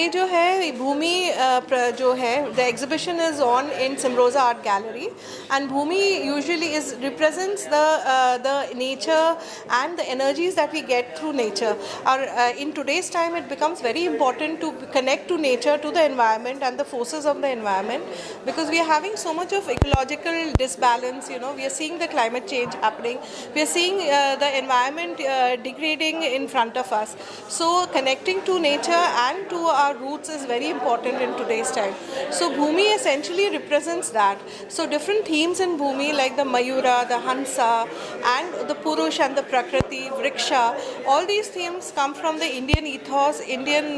ये जो है भूमि जो है the exhibition is on in Simroza art gallery and Bhoomi usually is represents the nature and the energies that we get through nature और in today's time it becomes very important to connect to nature, to the environment and the forces of the environment, because we are having so much of ecological disbalance. We are seeing the climate change happening, we are seeing the environment degrading in front of us. So connecting to nature and to our roots is very important in today's time. So Bhumi essentially represents that. So different themes in Bhumi like the Mayura, the Hansa and the Purush and the Prakriti, Vriksha, all these themes come from the Indian ethos, Indian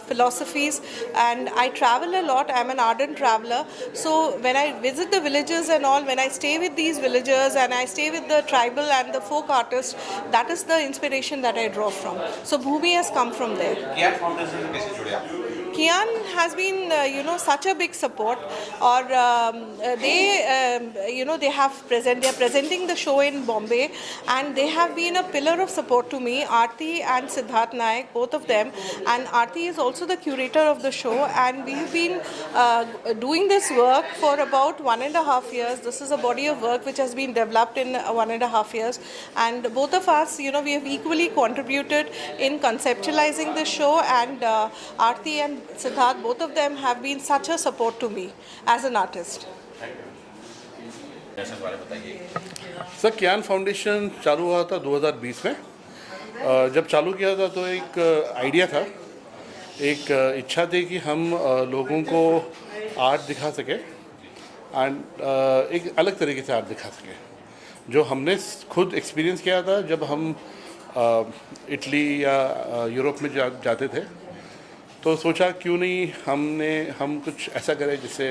philosophies, and I travel a lot. I'm an ardent traveler. So when I visit the villages and all, when I stay with these villagers and I stay with the tribal and the folk artists, that is the inspiration that I draw from. So Bhumi has come from there. Kian Foundation से कैसे जुड़े आप? Kian has been, such a big support. Or they are presenting the show in Bombay, and they have been a pillar of support to me. Aarti and Siddharth Naik, both of them, and Aarti is also the curator of the show. And we've been doing this work for about 1.5 years. This is a body of work which has been developed in 1.5 years, and both of us, we have equally contributed in conceptualizing the show. And Aarti and Siddharth, both of them have been such a support to me as an artist. Sir कियान foundation चालू हुआ था 2020 में। जब चालू किया था तो एक आइडिया था, एक इच्छा थी कि हम लोगों को आर्ट दिखा सके एंड एक अलग तरीके से आर्ट दिखा सके, जो हमने खुद एक्सपीरियंस किया था जब हम इटली या यूरोप में जाते थे। तो सोचा क्यों नहीं हम कुछ ऐसा करें जिससे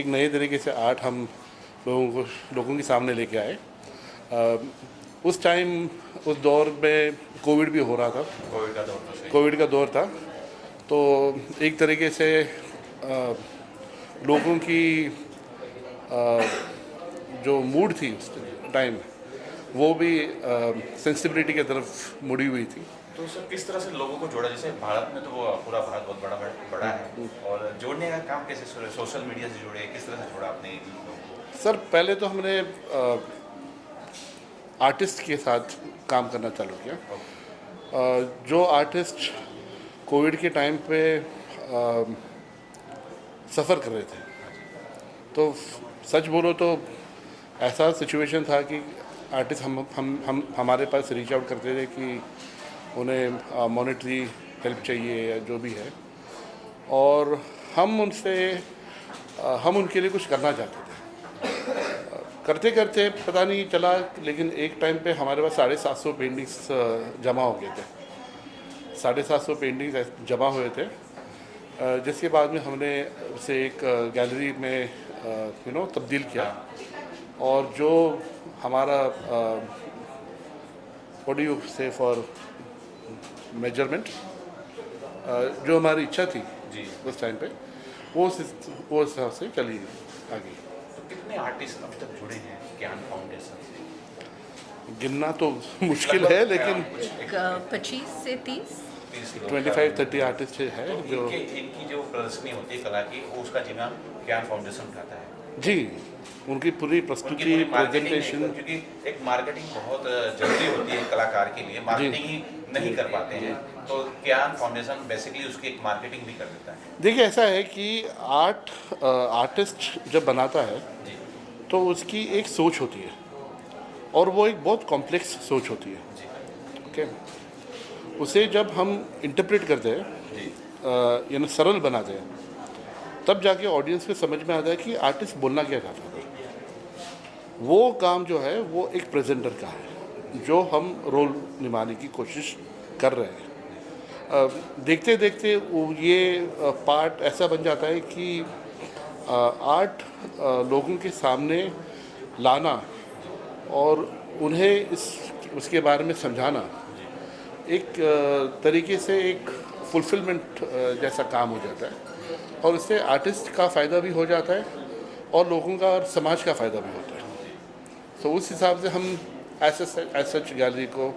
एक नए तरीके से आर्ट हम लोगों के सामने लेके आए। उस टाइम उस दौर में कोविड भी हो रहा था, कोविड का दौर था, तो एक तरीके से लोगों की जो मूड थी उस टाइम वो भी सेंसिबिलिटी की तरफ मुड़ी हुई थी। तो सर किस तरह से लोगों को जोड़ा? जैसे भारत में तो वो पूरा भारत बहुत बड़ा है, और जोड़ने का काम कैसे? सोशल मीडिया से जुड़े, किस तरह से जोड़ा आपने लोगों को? सर पहले तो हमने आर्टिस्ट के साथ काम करना चालू किया। जो आर्टिस्ट कोविड के टाइम पे सफ़र कर रहे थे, तो सच बोलो तो ऐसा सिचुएशन था कि आर्टिस्ट हम हमारे पास रीच आउट करते थे कि उन्हें मॉनेटरी हेल्प चाहिए या जो भी है, और हम उनके लिए कुछ करना चाहते थे। करते करते पता नहीं चला, लेकिन एक टाइम पे हमारे पास 750 पेंटिंग्स जमा हो गए थे। 750 पेंटिंग्स जमा हुए थे, जिसके बाद में हमने उसे एक गैलरी में तब्दील किया, और जो हमारा व्हाट डू यू से फॉर मेजरमेंट, जो हमारी इच्छा थी जी उस टाइम पे, वो हिसाब से चली आगे। तो कितने आर्टिस्ट अब तक जुड़े हैं कियान फाउंडेशन से? गिनना तो मुश्किल है, लेकिन 25 से 30 25-30 आर्टिस्ट है जो इनकी जो प्रदर्शनी होती है कला की, उसका जिम्मा कियान फाउंडेशन उठाता है। जी, उनकी पूरी प्रस्तुति, प्रेजेंटेशन, क्योंकि एक मार्केटिंग बहुत जरूरी होती है कलाकार के लिए, मार्केटिंग ही नहीं कर पाते हैं, तो कियान फाउंडेशन बेसिकली उसकी एक मार्केटिंग भी कर देता है। देखिए ऐसा है कि आर्टिस्ट जब बनाता है तो उसकी एक सोच होती है, और वो एक बहुत कॉम्प्लेक्स सोच होती है। ओके, उसे जब हम इंटरप्रेट करते हैं, सरल बनाते हैं, तब जाके ऑडियंस को समझ में आता है कि आर्टिस्ट बोलना क्या चाहता था। वो काम जो है वो एक प्रेजेंटर का है, जो हम रोल निभाने की कोशिश कर रहे हैं। देखते देखते ये पार्ट ऐसा बन जाता है कि आर्ट लोगों के सामने लाना और उन्हें उसके बारे में समझाना एक तरीके से एक फुलफिलमेंट जैसा काम हो जाता है, और इससे आर्टिस्ट का फ़ायदा भी हो जाता है और लोगों का और समाज का फ़ायदा भी होता है। तो उस हिसाब से हम एज सच गैलरी को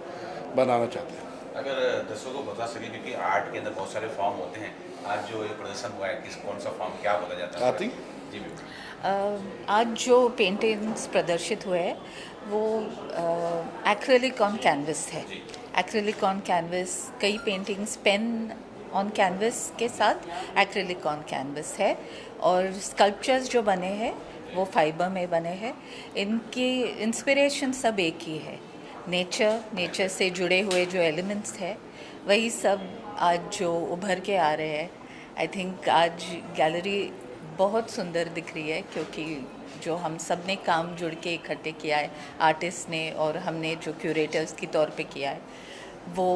बनाना चाहते हैं। अगर दर्शकों को बता सके, क्योंकि आर्ट के अंदर बहुत सारे फॉर्म होते हैं, आज जो ये प्रदर्शन हुआ है किस कौन सा फॉर्म क्या बोला जाता है? आरती? जी बिल्कुल। आज जो पेंटिंग्स प्रदर्शित हुए हैं वो एक्रेलिक ऑन कैनवस है। एक्रेलिक ऑन कैनवस, कई पेंटिंग्स पेन ऑन कैनवस के साथ एक्रेलिक ऑन कैनवस है, और स्कल्पचर्स जो बने हैं वो फाइबर में बने हैं। इनकी इंस्पिरेशन सब एक ही है, नेचर से जुड़े हुए जो एलिमेंट्स है वही सब आज जो उभर के आ रहे हैं। आई थिंक आज गैलरी बहुत सुंदर दिख रही है, क्योंकि जो हम सब ने काम जुड़ के इकट्ठे किया है, आर्टिस्ट ने और हमने जो क्यूरेटर्स के तौर पे किया है, वो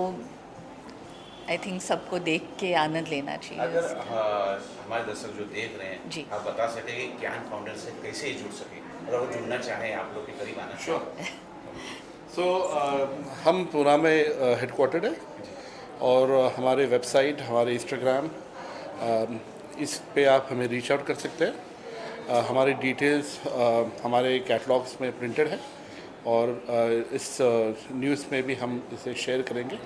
आई थिंक सबको देख के आनंद लेना चाहिए। अगर हमारे दर्शक जो देख रहे हैं, जी। आप बता सके कि ज्ञान फाउंडेशन से कैसे जुड़ सके, अगर वो जुड़ना चाहें आप लोग के करीब आना चाहें? सो हम पूना में हेडक्वार्टर्ड है, और हमारे वेबसाइट, हमारे इंस्टाग्राम, इस पे आप हमें रीच आउट कर सकते हैं। हमारी डिटेल्स हमारे कैटलॉग्स में प्रिंटेड है, और इस न्यूज़ में भी हम इसे शेयर करेंगे।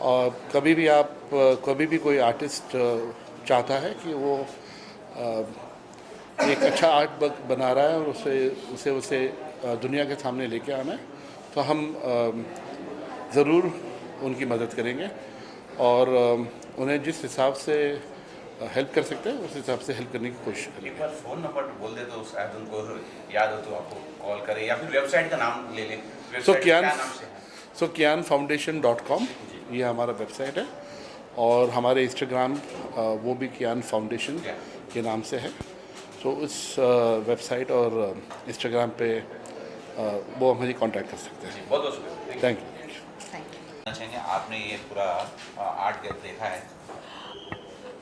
और कभी भी कोई आर्टिस्ट चाहता है कि वो एक अच्छा आर्ट बना रहा है और उसे दुनिया के सामने लेके आना है, तो हम ज़रूर उनकी मदद करेंगे, और उन्हें जिस हिसाब से हेल्प कर सकते हैं उस हिसाब से हेल्प करने की कोशिश एक करेंगे। बार फ़ोन नंबर बोल दे तो शायद उनको याद हो तो आपको कॉल करें, या फिर वेबसाइट का नाम ले लें। वेबसाइट क्या नाम से है? kianfoundation.com ये हमारा वेबसाइट है, और हमारे इंस्टाग्राम वो भी कियान फाउंडेशन के नाम से है। तो उस वेबसाइट और इंस्टाग्राम पे वो हमें कांटेक्ट कर सकते हैं। बहुत बहुत शुक्रिया। Thank you. चाहेंगे, आपने ये पूरा आर्ट गैलरी देखा है?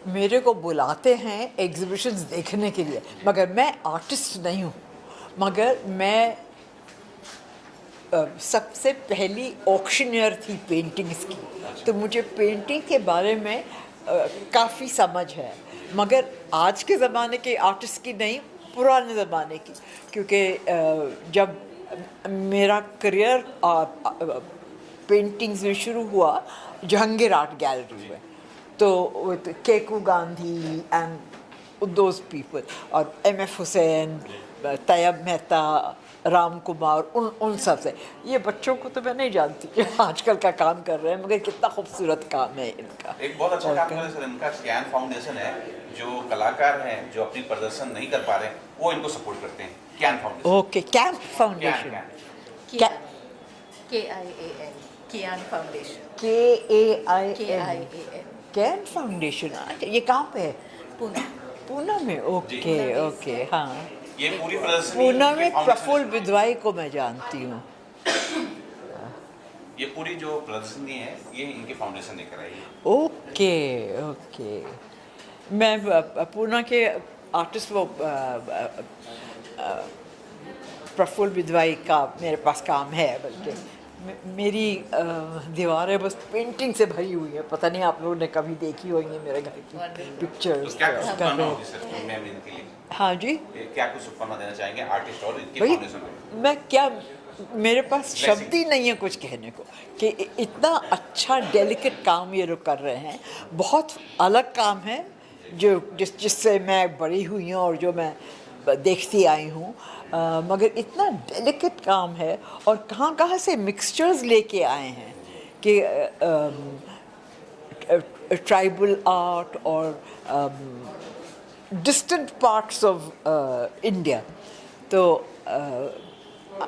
मेरे को बुलाते हैं एग्जीबिशंस देखने के लिए, मगर मैं आर्टिस्ट नहीं हूँ, मगर मैं सबसे पहली ऑक्शनियर थी पेंटिंग्स की, तो मुझे पेंटिंग के बारे में काफ़ी समझ है, मगर आज के ज़माने के आर्टिस्ट की नहीं, पुराने ज़माने की, क्योंकि जब मेरा करियर पेंटिंग्स में शुरू हुआ जहांगीर आर्ट गैलरी में, तो Keku Gandhi and those people, और एम.एफ. हुसैन, तैयब मेहता, राम कुमार, उन सब से। ये बच्चों को तो मैं नहीं जानती जो आजकल का काम कर रहे हैं, मगर कितना खूबसूरत काम है इनका। एक बहुत अच्छा काम कर रहे हैं सर, इनका ज्ञान फाउंडेशन है, जो कलाकार हैं जो अपनी प्रदर्शन नहीं कर पा रहे हैं वो इनको सपोर्ट करते हैं। ज्ञान foundation. Okay, camp foundation. KIAN, कियान फाउंडेशन। KAIN, camp foundation. ये कहाँ पे है? पुणे। पूना में? ओके ओके, हाँ। ये पूरी प्रदर्शनी पूना इनके में फाउंडेशन प्रफुल्ल से- विद्वाई को मैं जानती हूँ। ये पूरी जो प्रदर्शनी है ये इनके फाउंडेशन लेकर आई है। Okay okay. मैं पूना के आर्टिस्ट वो प्रफुल्ल विद्वाई का मेरे पास काम है, बल्कि मेरी दीवारें बस पेंटिंग से भरी हुई है। पता नहीं आप लोगों ने कभी देखी होंगी मेरे घर की तो पिक्चर्स। क्या कुछ शुभकामना होगी सर मैम इनके लिए? हाँ जी, ये क्या कुछ शुभकामना देना चाहेंगे आर्टिस्ट और इनके भाई फाउंडेशन को? मैं क्या, मेरे पास शब्द ही नहीं है कुछ कहने को कि इतना अच्छा डेलिकेट काम ये लोग कर रहे हैं। बहुत अलग काम है जो जिससे मैं बड़ी हुई हूँ और जो मैं देखती आई हूँ, मगर इतना डेलिकेट काम है, और कहाँ कहाँ से मिक्सचर्स लेके आए हैं कि ट्राइबल आर्ट और distant parts of India. So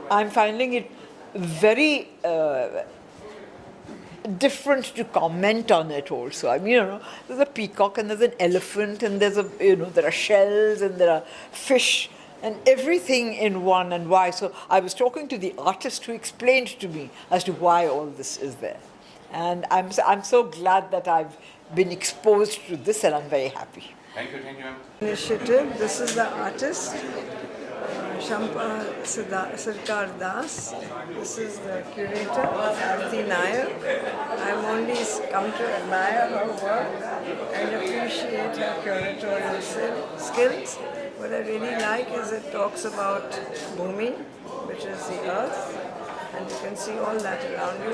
I'm finding it very different to comment on it also. I mean, you know, there's a peacock and there's an elephant and there's a, you know, there are shells and there are fish and everything in one, and why. So I was talking to the artist who explained to me as to why all this is there. And I'm so glad that I've been exposed to this, and I'm very happy. Thank you, ma'am. Initiative. This is the artist, Shampa Sarkar Das. This is the curator, Aarti Nayak. I've only come to admire her work and appreciate her curatorial skills. What I really like is it talks about Bhumi, which is the earth, and you can see all that around you.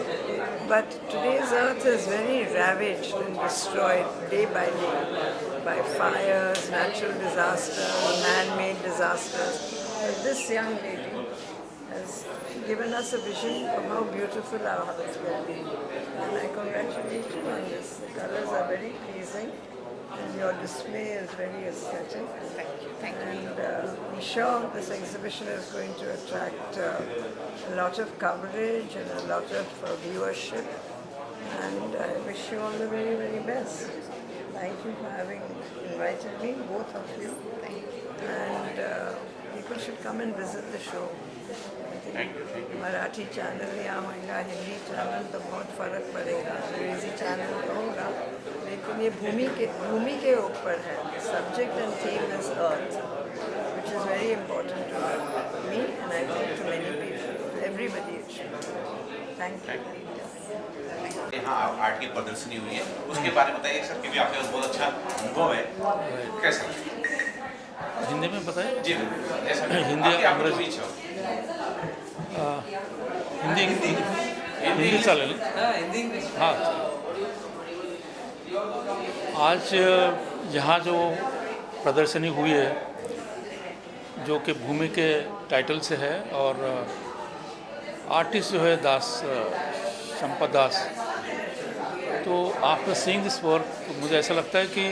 But today's earth is very ravaged and destroyed day by fires, natural disasters, man-made disasters. But this young lady has given us a vision of how beautiful our hearts will be. And I congratulate you on this. The colors are very pleasing and your display is very aesthetic. Thank you. And I'm sure this exhibition is going to attract a lot of coverage and a lot of viewership. And I wish you all the very, very best. Thank you for having invited me, both of you. Thank you. And people should come and visit the show. Marathi channel यहाँ होगा, Hindi channel तो बहुत फ़र्क पड़ेगा, अंग्रेज़ी channel तो होगा, लेकिन ये भूमि के ऊपर है. Subject and theme is earth, which is very important to me and I think to many people, everybody. Thank you. यहाँ आर्ट की प्रदर्शनी हुई है, उसके बारे में बताइए सर, क्योंकि आपके पास बहुत अच्छा अनुभव है, कैसा? हिंदी में बताएं? जी हिंदी अंग्रेजी हिंदी चालेल. हाँ, आज यहाँ जो प्रदर्शनी हुई है जो कि भूमि के टाइटल से है और आर्टिस्ट जो है शंपा दास, तो आफ्टर सीइंग दिस वर्क मुझे ऐसा लगता है कि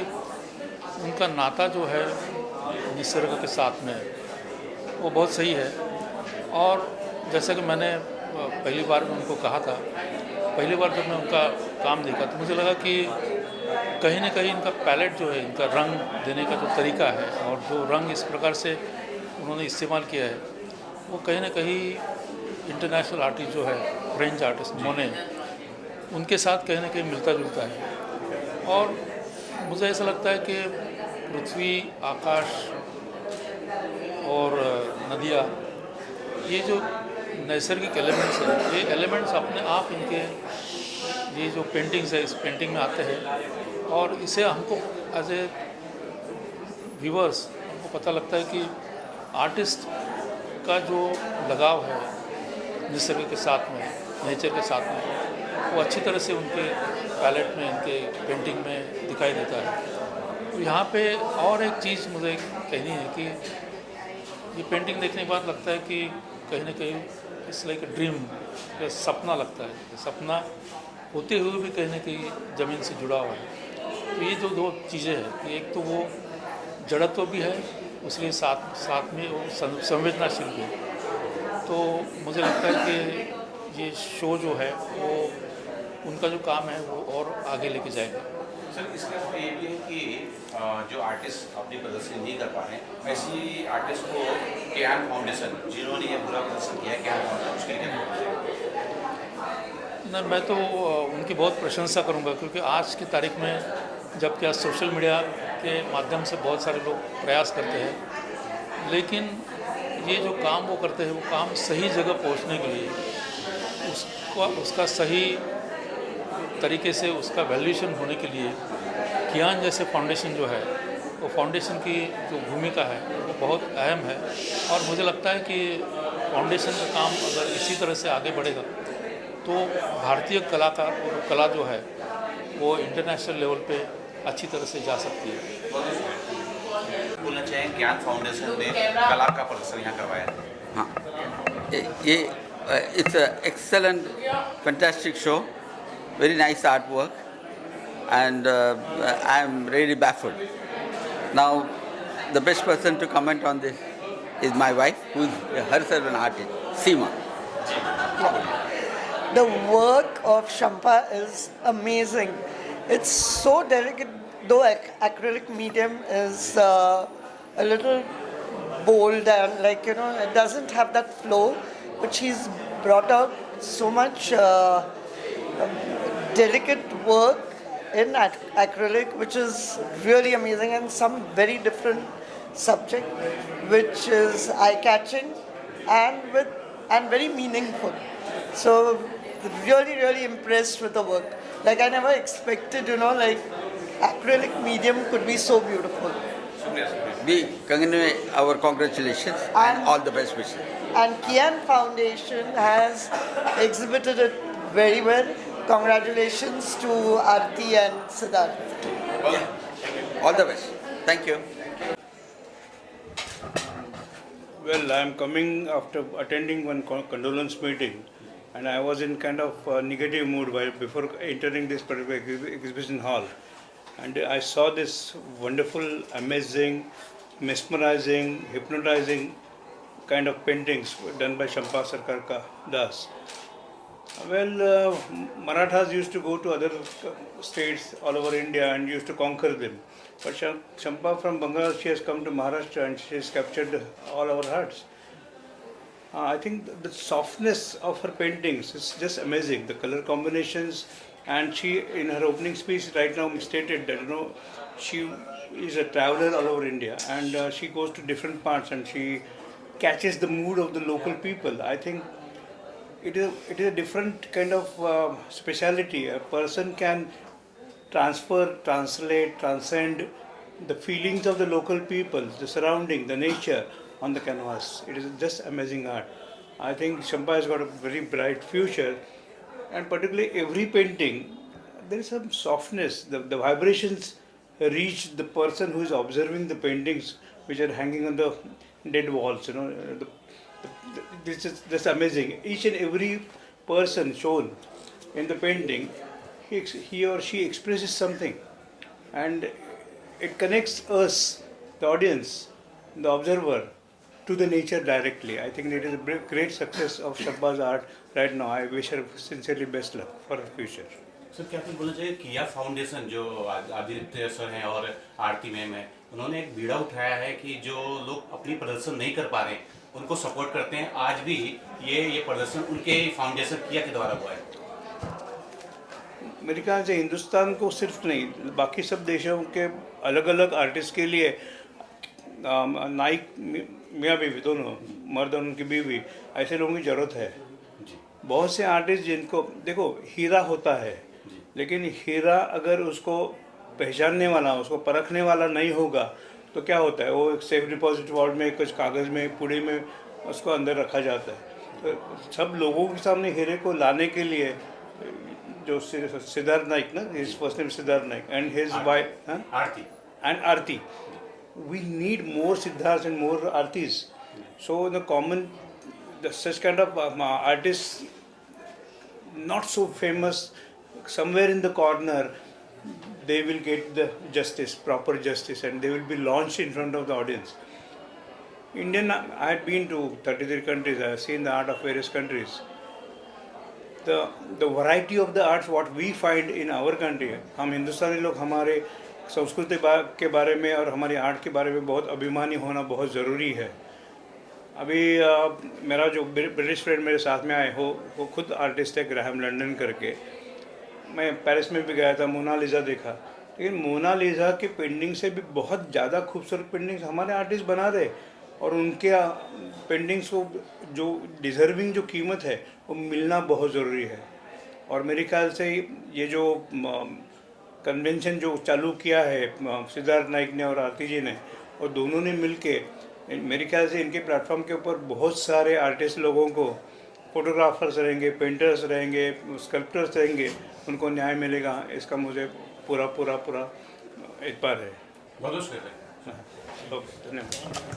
उनका नाता जो है निसर्ग के साथ में वो बहुत सही है. और जैसा कि मैंने पहली बार में उनको कहा था, पहली बार जब मैं उनका काम देखा तो मुझे लगा कि कहीं ना कहीं इनका पैलेट जो है, इनका रंग देने का जो तरीका है और जो रंग इस प्रकार से उन्होंने इस्तेमाल किया है वो कहीं ना कहीं इंटरनेशनल आर्टिस्ट जो है, फ्रेंच आर्टिस्ट मोने, उनके साथ कहीं ना कहीं मिलता जुलता है. और मुझे ऐसा लगता है कि पृथ्वी, आकाश और नदियाँ, ये जो नैसर्गिक एलिमेंट्स हैं, ये एलिमेंट्स अपने आप इनके ये जो पेंटिंग्स है इस पेंटिंग में आते हैं और इसे हमको एज ए व्यूअर्स हमको पता लगता है कि आर्टिस्ट का जो लगाव है निसर्ग के साथ में, नेचर के साथ में, वो अच्छी तरह से उनके पैलेट में, इनके पेंटिंग में दिखाई देता है. तो यहाँ पे और एक चीज़ मुझे कहनी है कि ये पेंटिंग देखने के बाद लगता है कि कहीं ना कहीं इट्स लाइक अ ड्रीम, सपना लगता है. सपना होते हुए भी कहीं ना कहीं ज़मीन से जुड़ा हुआ है. तो ये जो दो चीज़ें हैं कि एक तो वो जड़त्व भी है, उसके साथ में वो संवेदनाशील भी है. तो मुझे लगता है कि ये शो जो है वो उनका जो काम है वो और आगे लेके जाएगा. सर, इसका तो ये भी है कि जो आर्टिस्ट अपनी प्रदर्शनी नहीं कर पा रहे हैं, ऐसी आर्टिस्ट को केआन फाउंडेशन, जिन्होंने ये पूरा प्रदर्शन किया है, केआन फाउंडेशन, उसके लिए ना, मैं तो उनकी बहुत प्रशंसा करूंगा क्योंकि आज की तारीख में जबकि आज सोशल मीडिया के माध्यम से बहुत सारे लोग प्रयास करते हैं, लेकिन ये जो काम वो करते हैं वो काम सही जगह पहुंचने के लिए उसका सही तरीके से उसका वैल्यूएशन होने के लिए कियान जैसे फाउंडेशन जो है, वो फाउंडेशन की जो भूमिका है वो बहुत अहम है. और मुझे लगता है कि फाउंडेशन का काम अगर इसी तरह से आगे बढ़ेगा तो भारतीय कलाकार और कला जो है वो इंटरनेशनल लेवल पे अच्छी तरह से जा सकती है. बोलना चाहें ज्ञान फाउंडेशन ने कला का प्रदर्शन यहाँ करवाया है. हाँ, ये it's excellent fantastic show, very nice artwork, and I am really baffled. Now, the best person to comment on this is my wife, who is herself an artist, Seema. The work of Shampa is amazing. It's so delicate, though acrylic medium is a little bold and it doesn't have that flow, but she's brought out so much delicate work in acrylic, which is really amazing, and some very different subject, which is eye-catching and very meaningful. So really impressed with the work. Like I never expected, acrylic medium could be so beautiful. शुक्रिया. we convey our congratulations and all the best wishes. And Kian Foundation has exhibited it very well. Congratulations to Aarti and Siddharth. All the best. Thank you. Well, I am coming after attending one condolence meeting, and I was in kind of negative mood before entering this particular exhibition hall. And I saw this wonderful, amazing, mesmerizing, hypnotizing kind of paintings done by Champa Sarkar Das. Well, Marathas used to go to other states all over India and used to conquer them. But Champa from Bangladesh, she has come to Maharashtra and she has captured all our hearts. I think the softness of her paintings is just amazing. The color combinations, and she, in her opening speech right now, stated that she is a traveler all over India and she goes to different parts and she catches the mood of the local people. I think it is a different kind of speciality. A person can transfer, translate, transcend the feelings of the local people, the surrounding, the nature on the canvas. It is just amazing art. I think Champa has got a very bright future, and particularly every painting, there is some softness. The vibrations reach the person who is observing the paintings which are hanging on the dead walls. This is amazing. Each and every person shown in the painting, he or she expresses something, and it connects us, the audience, the observer, to the nature directly. I think it is a great success of Champa's art right now. I wish her sincerely best luck for her future. Sir क्या कुछ बोलना चाहिए? किया foundation जो Aditya sir हैं और आरती ma'am है, उन्होंने एक बीड़ा उठाया है कि जो लोग अपनी प्रदर्शन नहीं कर पा रहे उनको सपोर्ट करते हैं. आज भी ये प्रदर्शन उनके फाउंडेशन किया के द्वारा हुआ है. मेरे ख्याल से हिंदुस्तान को सिर्फ नहीं, बाकी सब देशों के अलग अलग आर्टिस्ट के लिए नाइक मियाँ बीवी दोनों, मर्द और उनकी बीवी, ऐसे लोगों की ज़रूरत है. बहुत से आर्टिस्ट जिनको देखो, हीरा होता है, लेकिन हीरा अगर उसको पहचानने वाला, उसको परखने वाला नहीं होगा तो क्या होता है, वो एक सेफ डिपॉजिट वॉल्ट में कुछ कागज़ में पुड़ी में उसको अंदर रखा जाता है. तो सब लोगों के सामने हीरे को लाने के लिए जो सिद्धार्थ नाइक ना, his first name Siddharth Naik and his wife Aarti, we need more Siddharths and more Artis. So the common, such kind of artists, not so famous, somewhere in the corner, they will get the justice, proper justice, and they will be launched in front of the audience. I had been to 33 countries, I have seen the art of various countries. The variety of the arts, what we find in our country, हम हिंदुस्तानी लोग हमारे संस्कृति के बारे में और हमारी art के बारे में बहुत अभिमानी होना बहुत ज़रूरी है. अभी मेरा जो ब्रिटिश फ्रेंड मेरे साथ में आए हो, वो खुद आर्टिस्ट है, ग्राहम लंदन करके. मैं पेरिस में भी गया था, मोनालिसा देखा, लेकिन मोनालिसा की पेंटिंग से भी बहुत ज़्यादा खूबसूरत पेंटिंग्स हमारे आर्टिस्ट बना रहे, और उनके पेंटिंग्स को जो डिज़र्विंग जो कीमत है वो मिलना बहुत ज़रूरी है. और मेरे ख्याल से ये जो कन्वेंशन जो चालू किया है सिद्धार्थ नाइक ने और आरती जी ने, और दोनों ने मिलके, मेरे ख्याल से इनके प्लेटफॉर्म के ऊपर बहुत सारे आर्टिस्ट लोगों को, फोटोग्राफर्स रहेंगे, पेंटर्स रहेंगे, स्कल्प्टर्स रहेंगे, उनको न्याय मिलेगा, इसका मुझे पूरा एतबार है. बहुत शुक्रिया. ओके, धन्यवाद.